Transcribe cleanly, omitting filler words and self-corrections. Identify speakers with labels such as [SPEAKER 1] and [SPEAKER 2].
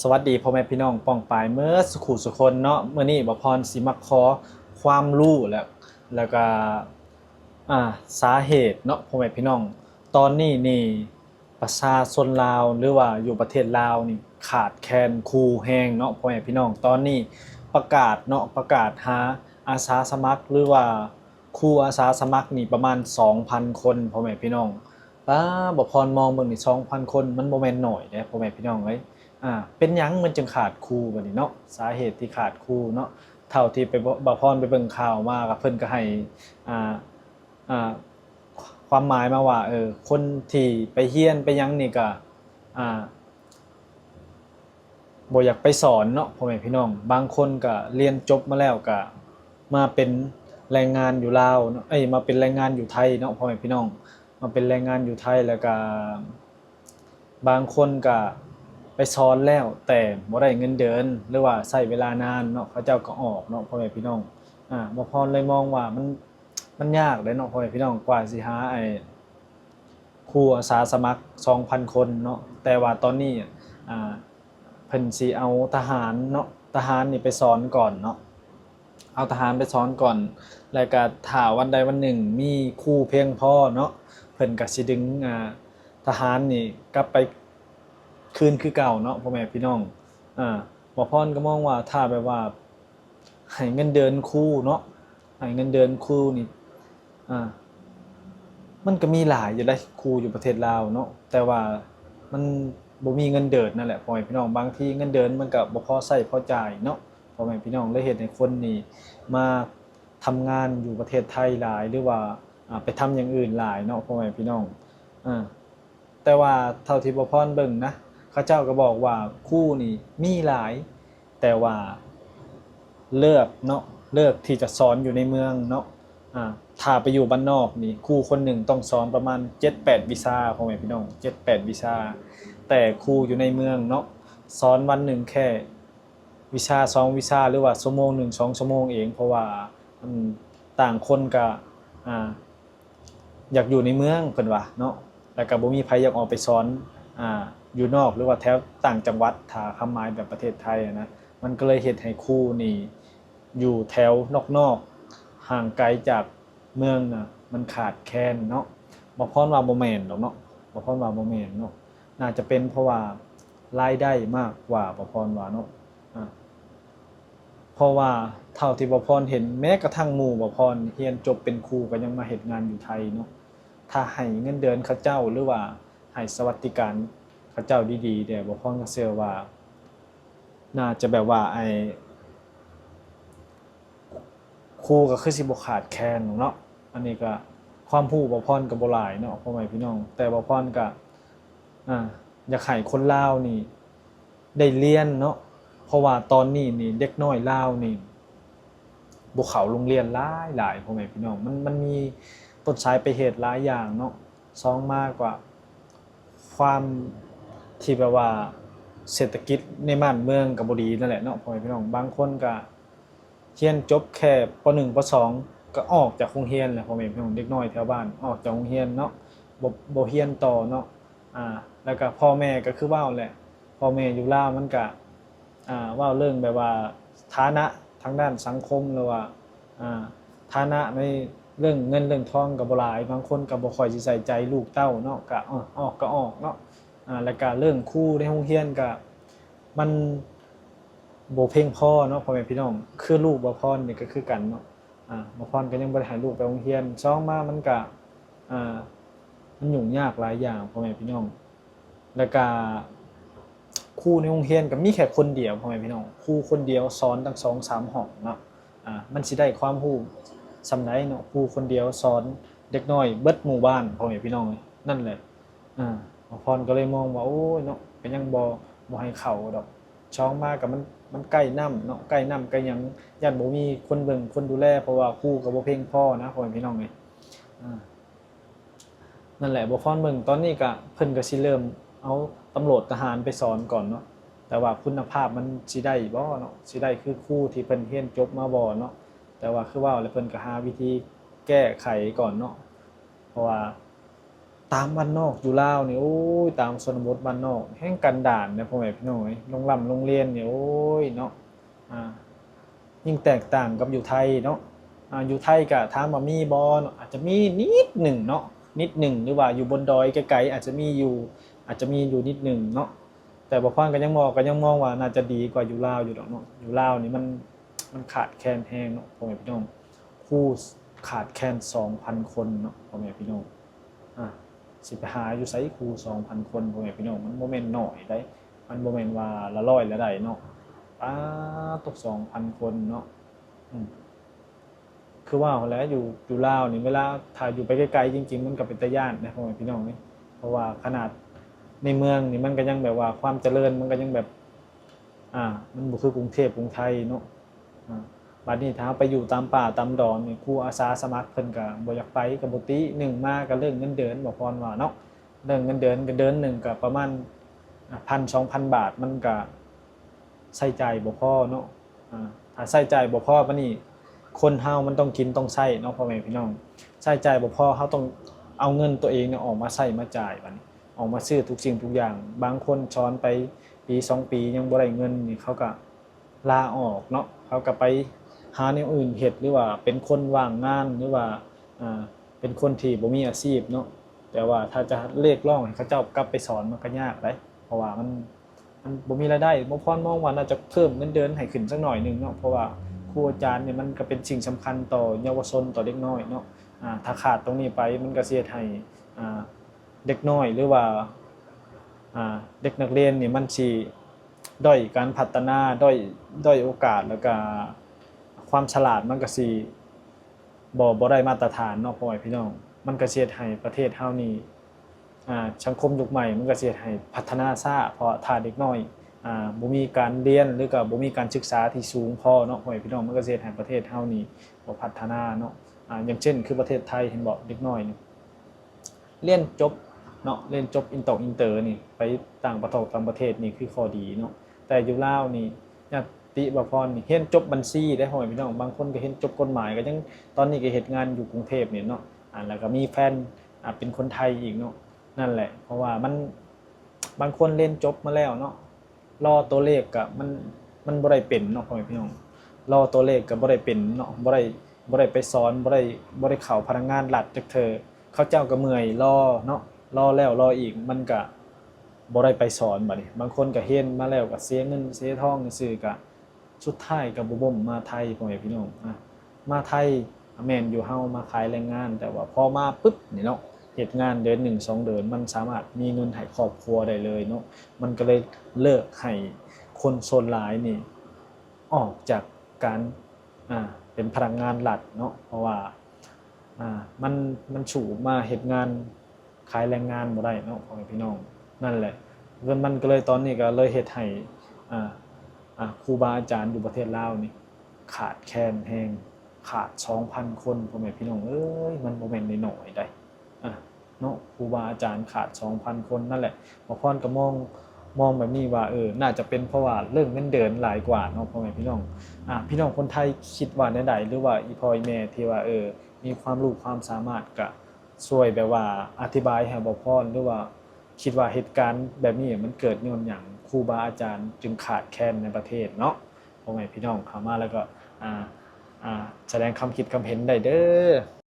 [SPEAKER 1] สวัสดีพ่อแม่พี่น้องป้องปายเมื่อสุขุสุคนเนาะเมื่อนี้บ่พรสิมาขอความรู้แล้วก็สาเหตุเนาะพ่อแม่พี่น้องตอนนี้นี่ประชาชนลาวหรือว่าอยู่ประเทศลาวนี่ขาดแคลนครูแฮงเนาะพ่อแม่พี่น้องตอนนี้ประกาศเนาะประกาศหาอาสาสมัครหรือว่าครูอาสาสมัครนี่ประมาณ2,000คนพ่อแม่พี่น้องป้าบ่พรมองเบิ่งนี่2,000คนมันบ่แม่นน้อยเด้พ่อแม่พี่น้องเอ้ย เป็นหยังมันจึงขาดครูบัดนี้เนาะสาเหตุที่ขาดครูเนาะเท่าที่ไปบ่พรไปเบิ่งข่าวมาก็เพิ่นก็ให้อ่าอ่าความหมายมาว่าคนที่ไปเรียนไปหยังนี่ก็อ่าบ่อยากไปสอนเนาะพ่อแม่พี่น้องบางคนก็เรียนจบมาแล้วก็มาเป็นแรงงานอยู่ลาวเนาะมาเป็นแรงงานอยู่ไทยเนาะพ่อแม่พี่น้องมาเป็นแรงงานอยู่ไทยแล้วก็บางคนก็ไปสอนแล้วแต่บ่ได้เงินเดือนหรือว่าใช้เวลานานเนาะเขาเจ้าก็ออกเนาะพ่อแม่พี่น้องบ่พรเลยมองว่ามันยากเลยเนาะพ่อแม่พี่น้องกว่าสิหาครูอาสาสมัคร2,000คนเนาะแต่ว่าตอนนี้อ่าเพิ่นสิเอาทหารเนาะทหารนี่ไปสอนก่อนเนาะเอาทหารไปสอนก่อนแล้วก็ถ้าวันใดวันหนึ่งมีครูเพียงพอเนาะเพิ่นก็สิดึงทหารนี่กลับไปคืนคือเก่าเนาะพ่อแม่พี่น้องอ่าบ่พรก็มองว่าถ้าแบบว่าให้เงินเดือนครูเนาะให้เงินเดือนครูนี่อ่า มันก็มีหลายอยู่ได้ครูอยู่ประเทศลาวเนาะแต่ว่ามันบ่มีเงินเดือนนั่นแหละพ่อแม่พี่น้องบางทีเงินเดือนมันก็บ่พอใช้พอจ่ายเนาะพ่อแม่พี่น้องเลยเฮ็ดให้คนนี่มาทำงานอยู่ประเทศไทยหลายหรือว่าไปทำอย่างอื่นหลายเนาะพ่อแม่พี่น้องอาแต่ว่าเท่าที่บ่พรเบิ่งนะเขาเจ้าก็บอกว่าครูนี่มีหลายแต่ว่าเลือกเนาะเลือกที่จะสอนอยู่ในเมืองเนาะ ถ้าไปอยู่บ้านนอกนี่ครูคนหนึ่งต้องสอนประมาณ7-8วิชาพ่อแม่พี่น้อง7-8วิชาแต่ครูอยู่ในเมืองเนาะสอนวันหนึ่งแค่วิชา2วิชาหรือว่าชั่วโมง1 2ชั่วโมงเองเพราะว่ามันต่างคนก็อ่าอยากอยู่ในเมืองเพิ่นว่าเนาะแล้วก็บ่มีไผอยากออกไปสอนอยู่นอกหรือว่าแถวต่างจังหวัดถ้าคำหมายแบบประเทศไทยนะมันก็เลยเฮ็ดให้ครูนี่อยู่แถวนอกๆห่างไกลจากเมืองน่ะมันขาดแคลนเนาะบ่พรว่าบ่แม่นดอกเนาะบ่พรว่าบ่แม่นเนาะน่าจะเป็นเพราะว่ารายได้มากกว่าบ่พรว่าเนาะอาเพราะว่าเท่าที่บ่พรเห็นแม้กระทั่งหมู่บ่พรเรียนจบเป็นครูก็ยังมาเฮ็ดงานอยู่ไทยเนาะถ้าให้เงินเดือนเขาเจ้าหรือว่าให้สวัสดิการเขาเจ้าดีๆเนี่ยบ่พรก็เชื่อว่าน่าจะแบบว่าครูก็คือสิบ่ขาดแคลนเนาะอันนี้ก็ความรู้บ่พรก็บ่หลายเนาะพ่อแม่พี่น้องแต่บ่พรก็อยากให้คนลาวนี่ได้เรียนเนาะเพราะว่าตอนนี้นี่เด็กน้อยลาวนี่บ่เข้าโรงเรียนหลายๆพ่อแม่พี่น้องมันมีต้นสายปลายเหตุหลายอย่างเนาะสองมากกว่าความที่แบบว่าเศรษฐกิจในบ้านเมืองก็บ่ดีนั่นแหละเนาะพ่อแม่พี่น้องบางคนก็ เรียนจบแค่ป .1 ป .2 ก็ออกจากโรงเรียนแหละพ่อแม่พี่น้องเด็กน้อยแถวบ้านออกจากโรงเรียนเนาะบ่เรียนต่อเนาะแล้วก็พ่อแม่ก็คือเว้าแหละพ่อแม่อยู่ลาวมันก็เว้าเรื่องแบบว่าฐานะทางด้านสังคมหรือว่าฐานะในเรื่องเงินเรื่องทองก็บ่หลายบางคนก็บ่ค่อยสิใส่ใจลูกเต้าเนาะก็ออกก็ออกเนาะแล้วก็เรื่องครูในโรงเรียนก็มัน บ่เพียงพอเนาะพ่อแม่พี่น้องคือลูกบ่พรนี่ก็คือกันเนาะบ่พรก็ยังบ่ได้ให้ลูกไปโรงเรียนสองมามันก็อ่ามันยุ่งยากหลายอย่างพ่อแม่พี่น้องแล้วก็ครูในโรงเรียนก็มีแค่คนเดียวพ่อแม่พี่น้องครูคนเดียวสอนตั้ง2-3ห้องเนาะมันสิได้ความรู้ส่ำใดเนาะครูคนเดียวสอนเด็กน้อยเบิดหมู่บ้านพ่อแม่พี่น้องนั่นแหละบ่พรก็เลยมองว่าโอ้ยเนาะก็ยังบ่ให้เข้าดอก ช่องมากับมันใกล้น้ำเนาะใกล้น้ำใกล้หยังญาติบ่มีคนเบิ่งคนดูแลเพราะว่าครูก็บ่เพียงพอนะพ่อแม่พี่น้องเอ้ยนั่นแหละบ่พรเบิ่งตอนนี้ก็เพิ่นก็สิเริ่มเอาตำรวจทหารไปสอนก่อนเนาะแต่ว่าคุณภาพมันสิได้บ่เนาะสิได้คือครูที่เพิ่นเรียนจบมาบ่เนาะแต่ว่าคือเว้าแล้วเพิ่นก็หาวิธีแก้ไขก่อนเนาะเพราะว่า ตามบ้านนอกอยู่ลาวนี่โอ้ยตามชนบทบ้านนอกแห่งกันดารนะพ่อแม่พี่น้องเอ้ยโรงเรียนนี่โอ้ยเนาะอ่ายิ่งแตกต่างกับอยู่ไทยเนาะอยู่ไทยก็ถามว่ามีบ่เนาะอาจจะมีนิดหนึ่งเนาะนิดหนึ่งหรือว่าอยู่บนดอยไกลๆอาจจะมีอยู่นิดหนึ่งเนาะแต่บ่พรก็ยังมองว่าน่าจะดีกว่าอยู่ลาวอยู่ดอกเนาะอยู่ลาวนี่มันขาดแคลนแฮงเนาะพ่อแม่พี่น้องครูขาดแคลน2,000คนเนาะพ่อแม่พี่น้อง อ่าสิไปหาอยู่ไสครู2,000คนพ่อแม่พี่น้องมันบ่แม่นน้อยได้มันบ่แม่นว่าละร้อยละได้เนาะป๊าตก2,000คนเนาะอืมคือว่าหั้นแหล้วอยู่ลาวนี่เวลาถ้าอยู่ไปไกลๆจริงๆมันก็เป็นตาย้านนะพ่อแม่พี่น้องนี่เพราะว่าขนาดในเมืองนี่มันก็ยังแบบว่าความเจริญมันก็ยังแบบอ่ามันบ่คือกรุงเทพกรุงไทยเนาะอ่าบัดนี้ถ้าเราไปอยู่ตามป่าตามดอนนี่ครูอาสาสมัครเพิ่นก็บ่อยากไปก็บ่ติหนึ่งมาก็เรื่องเงินเดือนบ่พรว่าเนาะเรื่องเงินเดือนก็เดือนหนึ่งก็ประมาณ1,000-2,000 บาทมันก็ใช้จ่ายบ่พอเนาะถ้าใช้จ่ายบ่พอบัดนี้คนเฮามันต้องกินต้องใช้เนาะพ่อแม่พี่น้องใช้จ่ายบ่พอเฮาต้องเอาเงินตัวเองเนี่ยออกมาใช้มาจ่ายบัดนี้ออกมาซื้อทุกสิ่งทุกอย่างบางคนสอนไปปี2ปียังบ่ได้เงินนี่เขาก็ลาออกเนาะเขาก็ไปหาแนวอื่นเฮ็ดหรือว่าเป็นคนว่างงานหรือว่าอ่าเป็นคนที่บ่มีอาชีพเนาะแต่ว่าถ้าจะเรียกร้องให้เขาเจ้ากลับไปสอนมันก็ยากเด้เพราะว่ามันบ่มีรายได้บ่พรมองว่าน่าจะเพิ่มเงินเดือนให้ขึ้นสักหน่อยหนึงเนาะเพราะว่าครูอาจารย์เนี่ยมันก็เป็นสิ่งสำคัญต่อเยาวชนต่อเด็กน้อยเนาะถ้าขาดตรงนี้ไปมันก็สิเฮ็ดให้อ่าเด็กน้อยหรือว่าเด็กนักเรียนนี่มันสิด้อยการพัฒนาด้อยโอกาสแล้วก็ความฉลาดมันก็สิบ่ได้มาตรฐานเนาะพ่อแม่พี่น้องมันก็สิเฮ็ดให้ประเทศเฮานี่สังคมยุคใหม่มันก็สิเฮ็ดให้พัฒนาช้าเพราะถ้าเด็กน้อยบ่มีการเรียนหรือก็บ่มีการศึกษาที่สูงพอเนาะพ่อแม่พี่น้องมันก็สิเฮ็ดให้ประเทศเฮานี่บ่พัฒนาเนาะอย่างเช่นคือประเทศไทยเห็นบ่เด็กน้อยนี่เรียนจบเนาะเรียนจบอินเตอร์นี่ไปต่างประเทศนี่คือข้อดีเนาะแต่อยู่ลาวนี่ญาติบ่พรนี่เรียนจบบัญชีได้พ่อแม่พี่น้องบางคนก็เรียนจบกฎหมายก็ยังตอนนี้ก็เฮ็ดงานอยู่กรุงเทพนี่เนาะแล้วก็มีแฟนเป็นคนไทยอีกเนาะ นั่นแหละเพราะว่ามันบางคนเรียนจบมาแล้วเนาะรอตัวเลขก็มันบ่ได้เป็นเนาะพ่อแม่พี่น้องรอตัวเลขก็บ่ได้เป็นเนาะบ่ได้ไปสอนบ่ได้เข้าพนักงานรัฐจักเทื่อเขาเจ้าก็เมื่อยรอเนาะรอแล้วรออีกมันก็บ่ได้ไปสอนบัดนี้บางคนก็เรียนมาแล้วก็เสียเงินเสียทองซื่อๆก็สุดท้ายก็บ่มาไทยพ่อแม่พี่น้องมาไทยแม่นอยู่เฮามาขายแรงงานแต่ว่าพอมาปึ๊บนี่เนาะ เหตุงานเดือน1-2เดือนมันสามารถมีเงินให้ครอบครัวได้เลยเนาะมันก็เลยเลิกให้คนโซนหลายนี่ออกจากการเป็นพนักงานรัฐเนาะเพราะว่ามันสู่มาเฮ็ดงานขายแรงงานบ่ได้เนาะพ่อแม่พี่น้องนั่นแหละมันก็เลยตอนนี้ก็เลยเฮ็ดให้อ่าครูบาอาจารย์อยู่ประเทศลาวนี่ขาดแคลนแฮงขาด 2,000 คนพ่อแม่พี่น้องเอ้ยมันบ่แม่นน้อยๆได้อ่า เนาะครูบาอาจารย์ขาด 2,000 คนนั่นแหละหมอพรก็มองแบบนี้ว่าน่าจะเป็นเพราะว่าเรื่องเงินเดือนหลายกว่าเนาะพ่อแม่พี่น้องพี่น้องคนไทยคิดว่าแนวใดหรือว่าอีพ่ออีแม่ที่ว่ามีความรู้ความสามารถก็ช่วยแบบว่าอธิบายให้บ่พรหรือว่าคิดว่าเหตุการณ์แบบนี้มันเกิดย้อนหยังครูบาอาจารย์จึงขาดแคลนในประเทศเนาะพ่อแม่พี่น้องเข้ามาแล้วก็แสดงความคิดความเห็นได้เด้อ